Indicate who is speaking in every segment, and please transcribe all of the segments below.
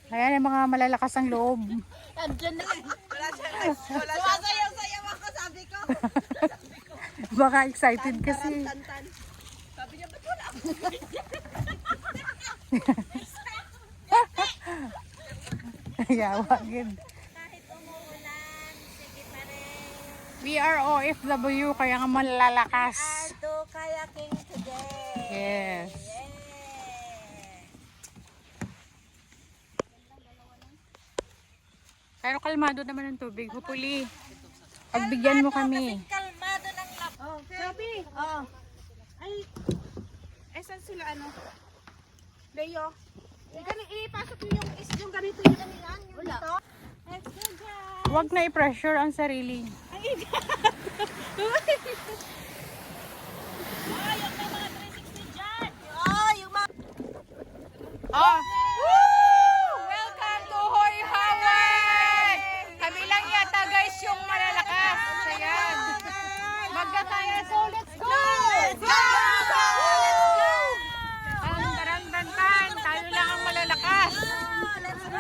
Speaker 1: Ayan yung mga malalakas ang loob.
Speaker 2: Andiyan na. Wala siya. Sumasayaw-sayaw ako, sabi ko.
Speaker 1: Baka excited kasi.
Speaker 2: Tantan. Sabi niya, ba't wala ako?
Speaker 1: Yawagin.
Speaker 2: Kahit umuulan, sige pa rin.
Speaker 1: We are OFW kaya nga malalakas.
Speaker 2: Aldo kayaking today.
Speaker 1: Yes.
Speaker 2: Yeah.
Speaker 1: Pero kalmado naman ang tubig. Hopefully, pagbigyan mo kami.
Speaker 2: Kalmado ng lap.
Speaker 3: Oh, Sabi.
Speaker 2: Oh.
Speaker 3: Ay, saan sila ano? Leo. Ipasok mo yung ganito yung ano yan. Yung
Speaker 2: Wala.
Speaker 3: dito.
Speaker 2: Let's go, guys.
Speaker 1: Huwag na i-pressure ang sarili.
Speaker 3: Ay,
Speaker 2: Oh, yung mga...
Speaker 1: Oh! Welcome to Hoy Hawaii! Kami lang yata guys yung malalakas. Ayan. Magda tayo. So let's go!
Speaker 2: Let's go!
Speaker 1: Tan. Tayo lang ang malalakas.
Speaker 2: Let's go!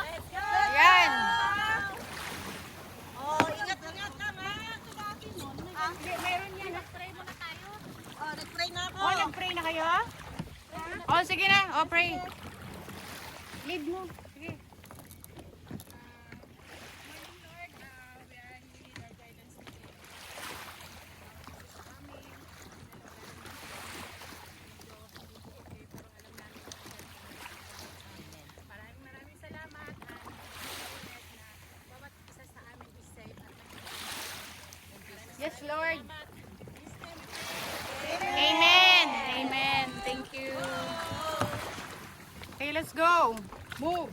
Speaker 2: Let's go!
Speaker 1: Ayan.
Speaker 2: Oh, ingat-ingat ka, ma.
Speaker 3: meron yan. Nag-try muna tayo.
Speaker 2: Oh, nag-pray na ako.
Speaker 1: Oh, nag-pray na kayo? Oh, sige na. Oh, pray. Lead mo. Sige.
Speaker 3: Maraming salamat. Bawat isa sa amin is safe at
Speaker 1: Yes, Lord. Amen. Amen. Thank you. Okay, let's go. Move.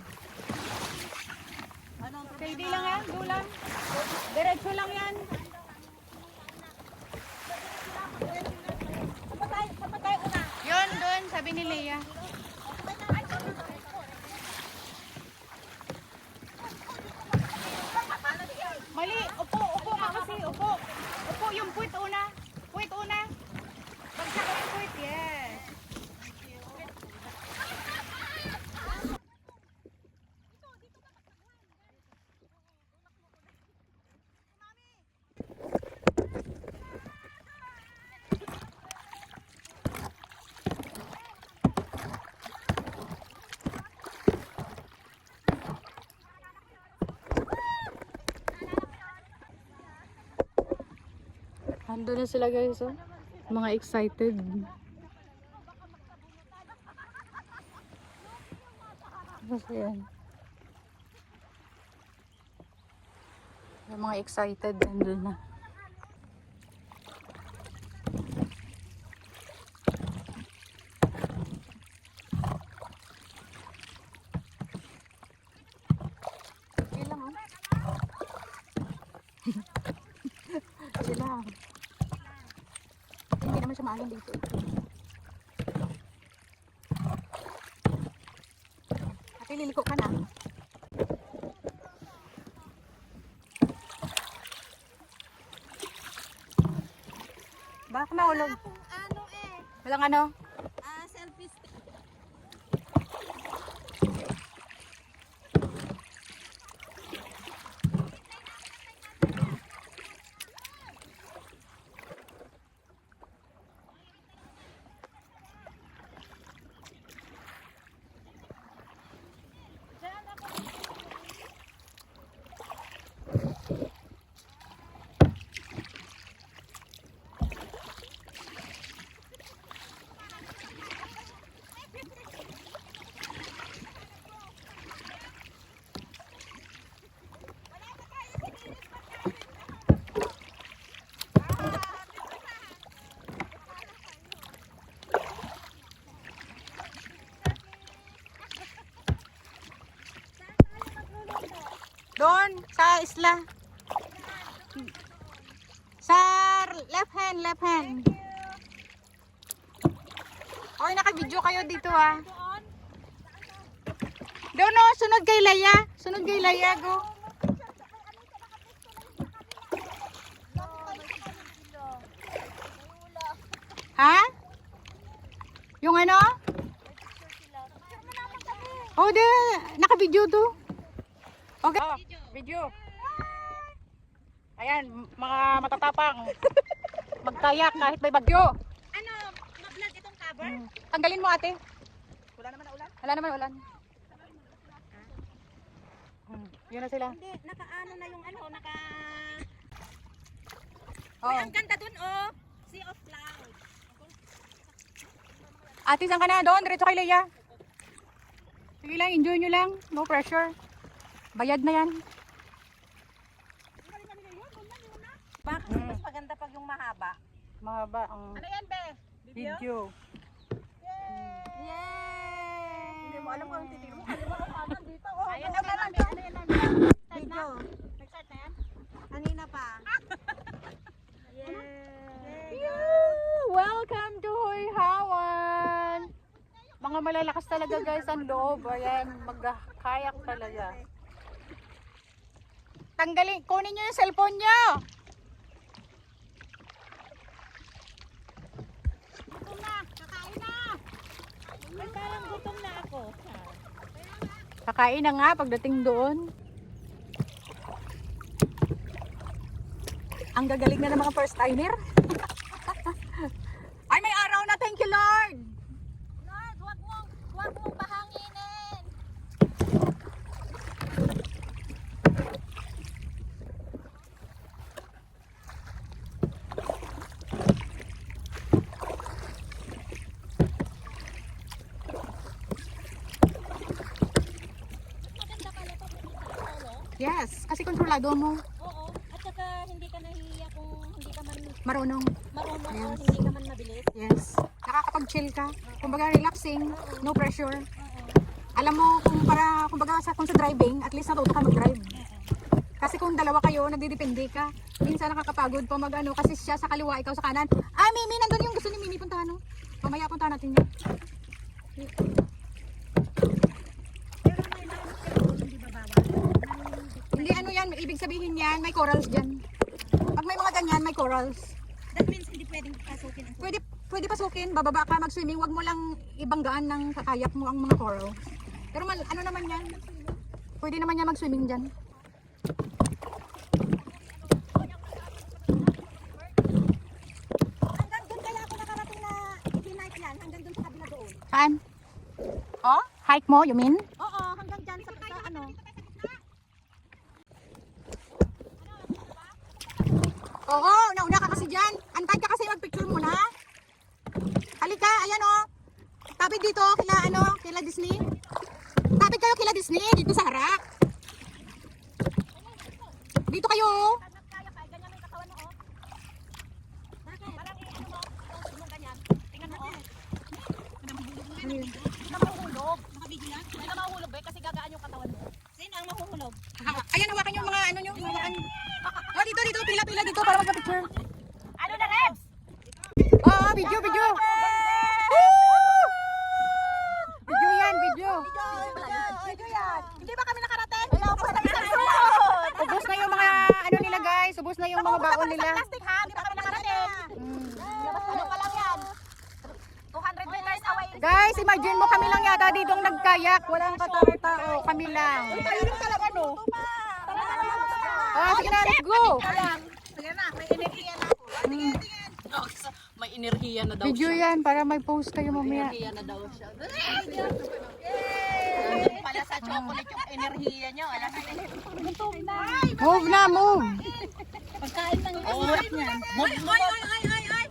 Speaker 1: Steady lang yan. Go lang. Diretso lang yan.
Speaker 2: Saan tayo una?
Speaker 1: Yun, doon. Sabi ni Leia. Mali. Upo. Upo ka kasi. Upo. Upo yung puwit una. Puwit una. Bagsak yung puwit. Yes. Ando na sila guys, oh. Mga excited. Kasi yan. Yung mga excited, ando na. Okay lang, oh. Sila. Hindi naman siya maalam dito. Ate, liliko ka na. Baka mahulog.
Speaker 2: Kung ano eh.
Speaker 1: Walang ano?
Speaker 2: Selfie stick.
Speaker 1: Doon, sa isla. Sa left hand. Okay, naka-video kayo dito ah. Doon no, sunod kay Laya. Go. Ha? Yung ano? Oh, de, naka-video to. Okay. Oh, video. Ayan, mga matatapang. Magkayak kahit may bagyo.
Speaker 3: Ano, ma-vlog itong cover?
Speaker 1: Tanggalin mo ate.
Speaker 2: Wala naman na ulan.
Speaker 1: Wala naman ulan. Yun na sila.
Speaker 3: Hindi, naka-ano na yung ano, naka...
Speaker 1: Oh.
Speaker 3: Ang ganda dun, oh. Sea of Clouds.
Speaker 1: Ate, saan ka na? Doon, diretso kay Leia. Sige lang, enjoy nyo lang. No pressure. Bayad na yan.
Speaker 3: Bakit mas maganda pag yung mahaba?
Speaker 1: Mahaba ang
Speaker 3: Ano yan, be?
Speaker 1: video.
Speaker 3: Yay!
Speaker 2: Hindi mo alam kung anong titigil mo. Kaliwa ko kanan dito. Oh,
Speaker 3: Ayan
Speaker 2: okay
Speaker 3: na,
Speaker 2: lang.
Speaker 3: ano yan, ano yan?
Speaker 2: Video.
Speaker 3: Nag-start na yan?
Speaker 2: Kanina pa.
Speaker 1: Welcome to Hoyhawan! Mga malalakas talaga guys ang loob. Ayan, magkayak talaga. Tanggalin, kunin nyo yung cellphone nyo!
Speaker 3: Gutom na! Kakain na! Ay, parang gutom na ako.
Speaker 1: Kakain na nga pagdating doon. Ang gagaling na ng mga first timer. Ay, may araw na. Thank you, Lord.
Speaker 3: Lord, wag mong pahanginin. Maganda pala pag solo.
Speaker 1: Yes, kasi kontrolado mo.
Speaker 3: Oo. At saka hindi ka nahihiya kung hindi ka man
Speaker 1: Marunong.
Speaker 3: marunong o
Speaker 1: Yes.
Speaker 3: hindi ka man mabilis.
Speaker 1: Yes. Nakakapag-chill ka. Kumbaga relaxing, no pressure. Alam mo kumbaga kung sa driving, at least natuto ka mag-drive. Kasi kung dalawa kayo, nagdidepende ka. Minsan nakakapagod pa mag-ano kasi siya sa kaliwa, ikaw sa kanan. Ah, Mimi, nandun yung gusto ni Mimi puntahan, no? Mamaya puntahan natin yun. Hindi ano yan, ibig sabihin yan, may corals dyan. Pag may mga ganyan, may corals.
Speaker 3: That means hindi pwedeng pasukin ang
Speaker 1: Pwede pasukin, bababa ka mag-swimming, wag mo lang ibanggaan ng kakayak mo ang mga coral. Pero ano naman yan? Pwede naman yan mag-swimming dyan.
Speaker 3: hanggang doon kaya ako nakarating na i-night yan, hanggang doon sa kabila doon.
Speaker 1: Saan? Oh? Hike mo, you mean?
Speaker 3: Oo, hanggang dyan sa ano.
Speaker 1: Oo, nauna ka kasi dyan. Antay ka kasi mag-picture muna. Halika, ayan o. Tapit dito, kila Disney. Tapit kayo kila Disney, dito sa harap. Dito kayo.
Speaker 3: Kaya pa, ganyan may katawan mo, oh. Bakit? Parang ano mo, yung ganyan. Tingnan mo, oh. Namahuhulog. Nakabidyo yan? Ay, namahuhulog ba? Kasi gagaan yung katawan mo. Sino ang mahuhulog?
Speaker 1: Ayan, hawakan yung mga ano nyo. Oh, dito, pila dito para magpa-picture.
Speaker 3: Ano na, Rebs?
Speaker 1: Oo, video. Woo! Video yan, video.
Speaker 2: Video yan. Hindi ba kami nakarating?
Speaker 1: Ubus na yung mga ano nila guys, ubus na yung mga baon nila.
Speaker 2: Plastic ha, hindi ba kami nakarating? Ano pa lang yan? 200 meters away.
Speaker 1: Guys, imagine mo kami lang yata dito ang nagkayak. Walang katao-tao, kami lang.
Speaker 2: Ayun talaga no.
Speaker 1: Oh, sige na, let's go.
Speaker 2: Sige na, may enerhiya na ako. Tingin.
Speaker 4: May enerhiya na daw
Speaker 1: Video yan para may post kayo mamaya.
Speaker 4: Enerhiya na daw siya.
Speaker 2: Pala sa chocolate yung enerhiya nyo. Alam mo
Speaker 1: Move na, move.
Speaker 3: Pagkain ng oras niyan.
Speaker 2: Ay.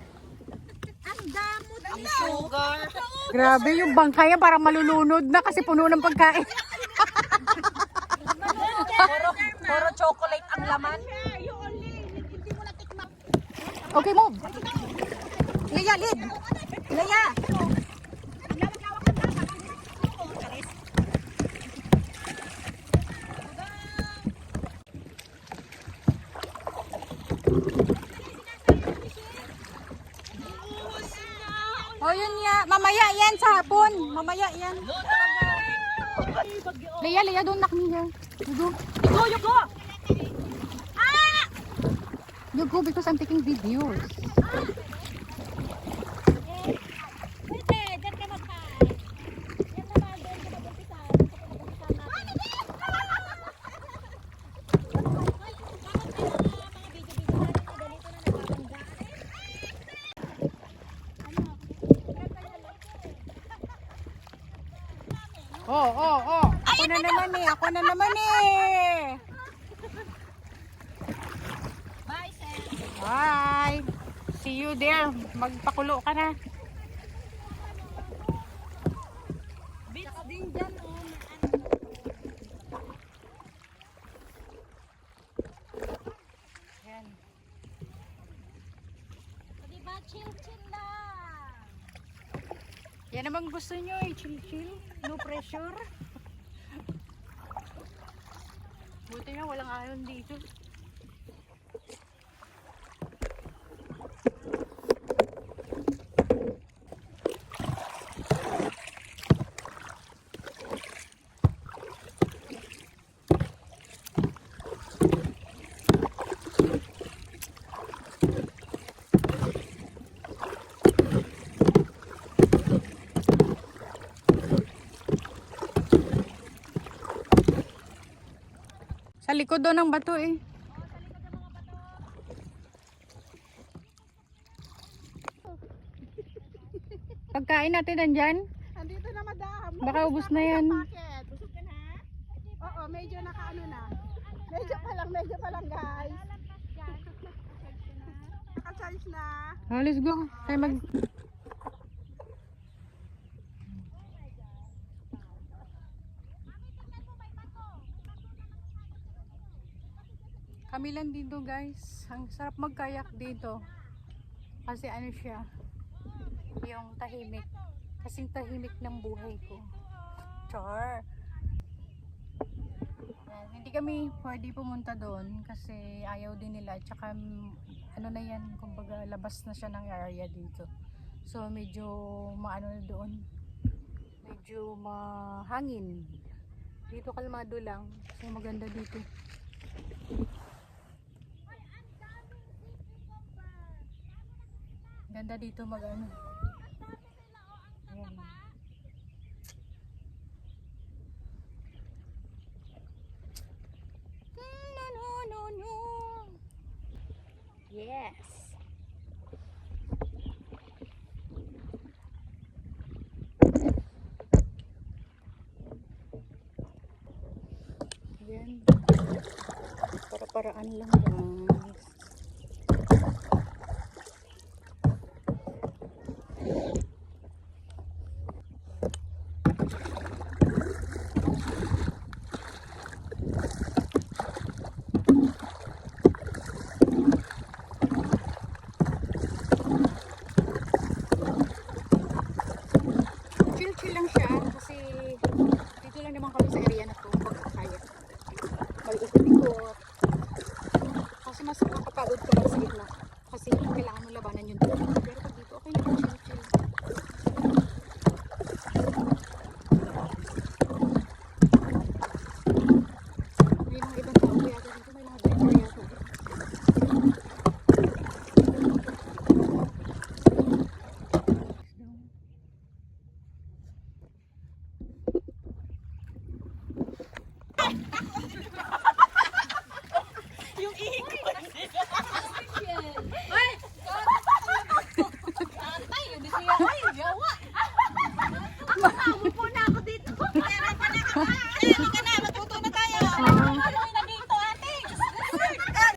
Speaker 2: Ang damot.
Speaker 4: Ang sugar.
Speaker 1: Grabe yung bangkay yan, parang malulunod na kasi puno ng pagkain.
Speaker 4: Puro chocolate ang laman.
Speaker 1: Okay, move. Leia, lead. Leia. Oh, yun ya. Mamaya yan sa hapon. Mamaya yan. Leia, don't knock me here. You go.
Speaker 3: You go!
Speaker 1: You go because I'm taking videos.
Speaker 3: Pwede, dyan ka magkain. Yan naman, doon ka mag-umpisa.
Speaker 1: Oh. Ako na naman eh.
Speaker 2: Bye, sir.
Speaker 1: Bye. See you there. Magpakulo ka na.
Speaker 2: Bits din dyan, oh.
Speaker 1: Yan.
Speaker 2: Diba, chill-chill lang.
Speaker 1: Yan naman gusto nyo eh. Chill. No pressure. Buti na walang alon dito. Sa likod doon ng bato eh. Pagkain natin nandyan.
Speaker 3: Andito na, madam.
Speaker 1: Baka ubos na yan.
Speaker 3: Packet. Busog ka na? Oo, medyo nakaano na. Medyo pa lang guys. Naka-charge na.
Speaker 1: Oh, let's go. Tayo mag... Kami lang dito guys. Ang sarap magkayak dito. Kasi ano siya, yung tahimik. Kasing tahimik ng buhay ko. Char. Yan. Hindi kami pwede pumunta doon kasi ayaw din nila. Tsaka ano na yan, kumbaga labas na siya ng area dito. So medyo maano na doon. Medyo mahangin. Dito kalmado lang. So maganda dito. Ganda dito mag-ano. Ayan. No. Yes. Ayan. Para-paraan lang guys. Chill lang siya kasi dito lang naman kami sa area na to pagkakaya. Mag-ikot-ikot. Kasi mas nakakapagod ka ba sa gitna. Kasi kailangan mo labanan yun dito. Pero pag dito okay na, chill. May mga ibang tao yata dito. May mga driver yata.
Speaker 4: Yung ikot.
Speaker 2: Ay, yun siya. Ay, gawa. Makakabo po na ako dito. Meron pa na ka. Meron ka na.